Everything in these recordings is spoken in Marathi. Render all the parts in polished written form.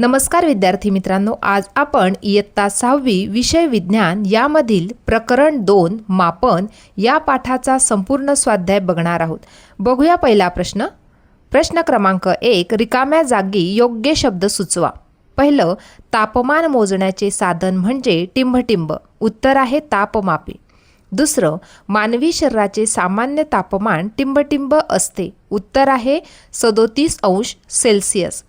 नमस्कार विद्यार्थी मित्रांनो, आज आपण इयत्ता 6वी विषय विज्ञान यामधील प्रकरण 2 मापन या पाठाचा संपूर्ण स्वाध्याय बघणार आहोत। बघूया पहिला प्रश्न। प्रश्न क्रमांक 1, रिकाम्या जागी योग्य शब्द सुचवा। पहिलं, तापमान मोजण्याचे साधन म्हणजे टिंबटिंब। उत्तर आहे तापमापी। दुसरं, मानवी शरीराचे सामान्य तापमान टिंबटिंब असते। उत्तर आहे 37 अंश सेल्सिअस।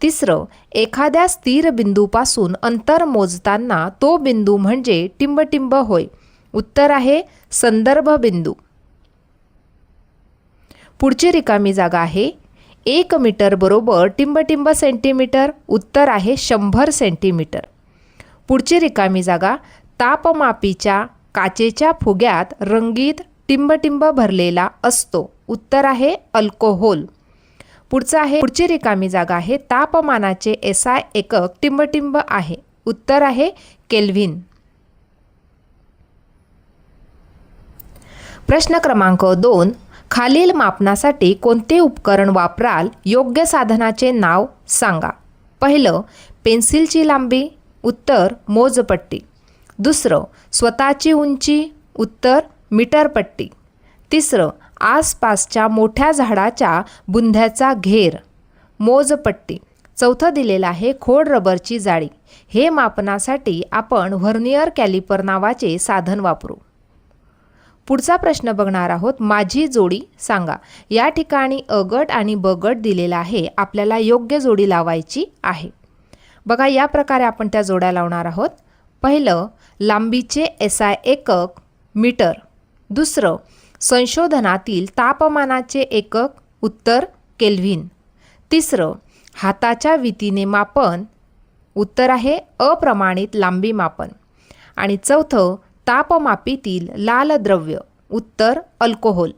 तिसरं, एखाद्या स्थिर बिंदूपासून अंतर मोजताना तो बिंदू म्हणजे टिंबटिंब होय। उत्तर आहे संदर्भ बिंदू। पुढची रिकामी जागा आहे 1 मीटर बरोबर टिंबटिंब सेंटीमीटर। उत्तर आहे 100 सेंटीमीटर। पुढची रिकामी जागा, तापमापीच्या काचेच्या फुग्यात रंगीत टिंबटिंब भरलेला असतो। उत्तर आहे अल्कोहोल। पुढची रिकामी जागा आहे तापमानाचे SI एकक टिंबटिंब आहे। उत्तर आहे केल्व्हिन। प्रश्न क्रमांक 2, खालील मापनासाठी कोणते उपकरण वापराल? योग्य साधनाचे नाव सांगा। पहिलं, पेन्सिलची लांबी। उत्तर मोजपट्टी। दुसरं, स्वतःची उंची। उत्तर मीटरपट्टी। तिसरं, आसपासच्या मोठ्या झाडाच्या बुंध्याचा घेर। मोजपट्टी। चौथं दिलेलं आहे खोड रबरची जाळी। हे मापनासाठी आपण व्हर्नियर कॅलिपर नावाचे साधन वापरू। पुढचा प्रश्न बघणार आहोत, माझी जोडी सांगा। या ठिकाणी अ गट आणि ब गट दिलेला आहे। आपल्याला योग्य जोडी लावायची आहे। बघा, या प्रकारे आपण त्या जोड्या लावणार आहोत। पहिलं, लांबीचे SI एकक मीटर। दुसरं, संशोधनातील तापमानाचे एकक। उत्तर केल्व्हिन। तिसरं, हाताच्या वितीने मापन। उत्तर आहे अप्रमाणित लांबी मापन। आणि चौथं, तापमापीतील लाल द्रव्य। उत्तर अल्कोहोल।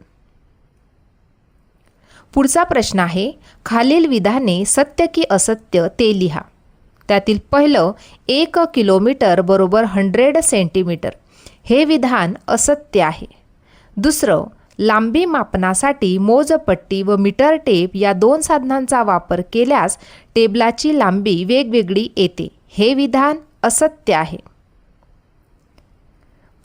पुढचा प्रश्न आहे, खालील विधाने सत्य की असत्य ते लिहा। त्यातील पहिलं, 1 किलोमीटर बरोबर 100 सेंटीमीटर। हे विधान असत्य आहे। दुसरं, लांबी मापनासाठी मोजपट्टी व मीटर टेप या दोन साधनांचा वापर केल्यास टेबलाची लांबी वेगवेगळी येते। हे विधान असत्य आहे।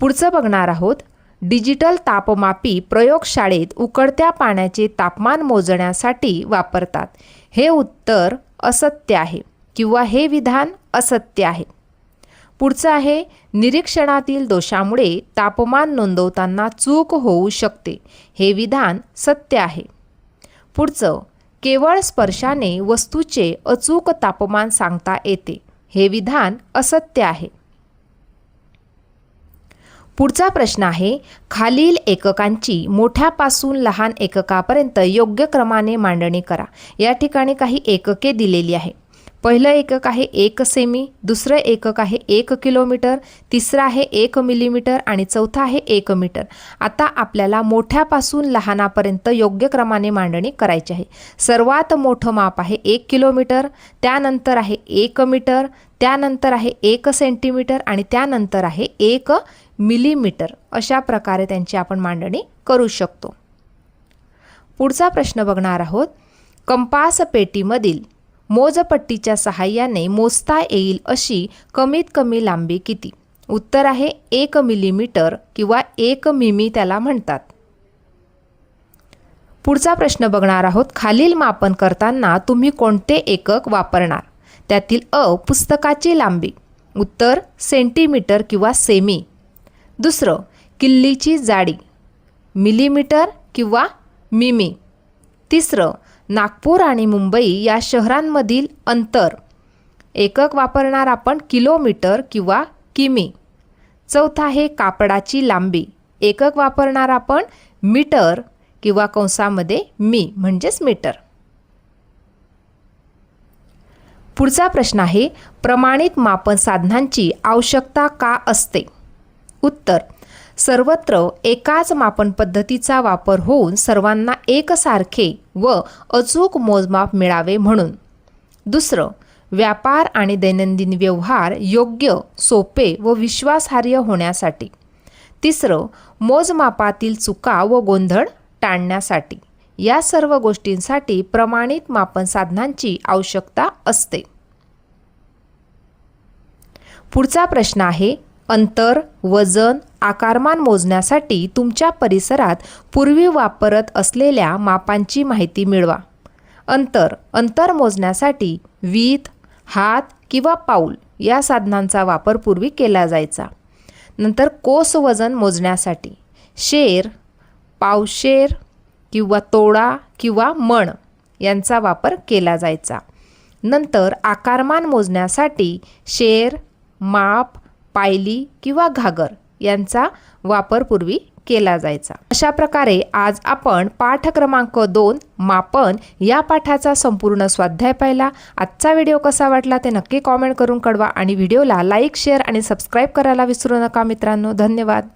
पुढचं बघणार आहोत, डिजिटल तापमापी प्रयोगशाळेत उकळत्या पाण्याचे तापमान मोजण्यासाठी वापरतात। हे उत्तर असत्य आहे किंवा हे विधान असत्य आहे। पुढचं आहे, निरीक्षणातील दोषामुळे तापमान नोंदवताना चूक होऊ शकते। हे विधान सत्य आहे। पुढचं, केवळ स्पर्शाने वस्तूचे अचूक तापमान सांगता येते। हे विधान असत्य आहे। पुढचा प्रश्न आहे, खालील एककांची मोठ्यापासून लहान एककापर्यंत योग्य क्रमाने मांडणी करा। या ठिकाणी काही एकके दिलेली आहे। पहिलं एकक आहे 1 सेमी। दुसरं एकक आहे 1 किलोमीटर। तिसरं आहे 1 मिलीमीटर आणि चौथं आहे 1 मीटर। आता आपल्याला मोठ्यापासून लहानापर्यंत योग्य क्रमाने मांडणी करायची आहे। सर्वात मोठं माप आहे 1 किलोमीटर, त्यानंतर आहे 1 मीटर, त्यानंतर आहे 1 सेंटीमीटर आणि त्यानंतर आहे 1 मिलीमीटर। अशा प्रकारे त्यांची आपण मांडणी करू शकतो। पुढचा प्रश्न बघणार आहोत, कंपास पेटीमधील मोजपट्टीच्या सहाय्याने मोजता येईल अशी कमीत कमी लांबी किती? उत्तर आहे 1 मिलीमीटर किंवा 1 मिमी त्याला म्हणतात। पुढचा प्रश्न बघणार आहोत, खालील मापन करताना तुम्ही कोणते एकक वापरणार? त्यातील अ, पुस्तकाची लांबी। उत्तर सेंटीमीटर किंवा सेमी। दुसरं, किल्लीची जाडी। मिलीमीटर किंवा मिमी। तिसरं, नागपूर आणि मुंबई या शहरांमधील अंतर। एकक वापरणार आपण किलोमीटर किंवा किमी। चौथा आहे कापडाची लांबी। एकक वापरणार आपण मीटर किंवा कंसामध्ये मी म्हणजेच मीटर। पुढचा प्रश्न आहे, प्रमाणित मापन साधनांची आवश्यकता का असते? उत्तर, सर्वत्र एकाच मापन पद्धतीचा वापर होऊन सर्वांना एकसारखे व अचूक मोजमाप मिळावे म्हणून। दुसरं, व्यापार आणि दैनंदिन व्यवहार योग्य, सोपे व विश्वासार्ह होण्यासाठी। तिसरं, मोजमापातील चुका व गोंधळ टाळण्यासाठी। या सर्व गोष्टींसाठी प्रमाणित मापन साधनांची आवश्यकता असते। पुढचा प्रश्न आहे, अंतर, वजन, आकारमान मोजण्यासाठी तुमच्या परिसरात पूर्वी वापरत असलेल्या मापांची माहिती मिळवा. अंतर मोजण्यासाठी वीत, हात किंवा पाऊल या साधनांचा वापर पूर्वी केला जायचा. नंतर कोस वजन मोजण्यासाठी शेर, पावशेर किंवा तोडा किंवा मण यांचा वापर केला जायचा. नंतर आकारमान मोजण्यासाठी शेर, माप, पायली किंवा घागर यांचा वापर पूर्वी केला जायचा. अशा प्रकारे आज आपण पाठ क्रमांक 2 मापन या पाठाचा संपूर्ण स्वाध्याय पाहिला. आजचा व्हिडिओ कसा वाटला ते नक्की कॉमेंट करून कळवा आणि व्हिडिओला लाईक, शेअर आणि सबस्क्राईब करायला विसरू नका मित्रांनो. धन्यवाद.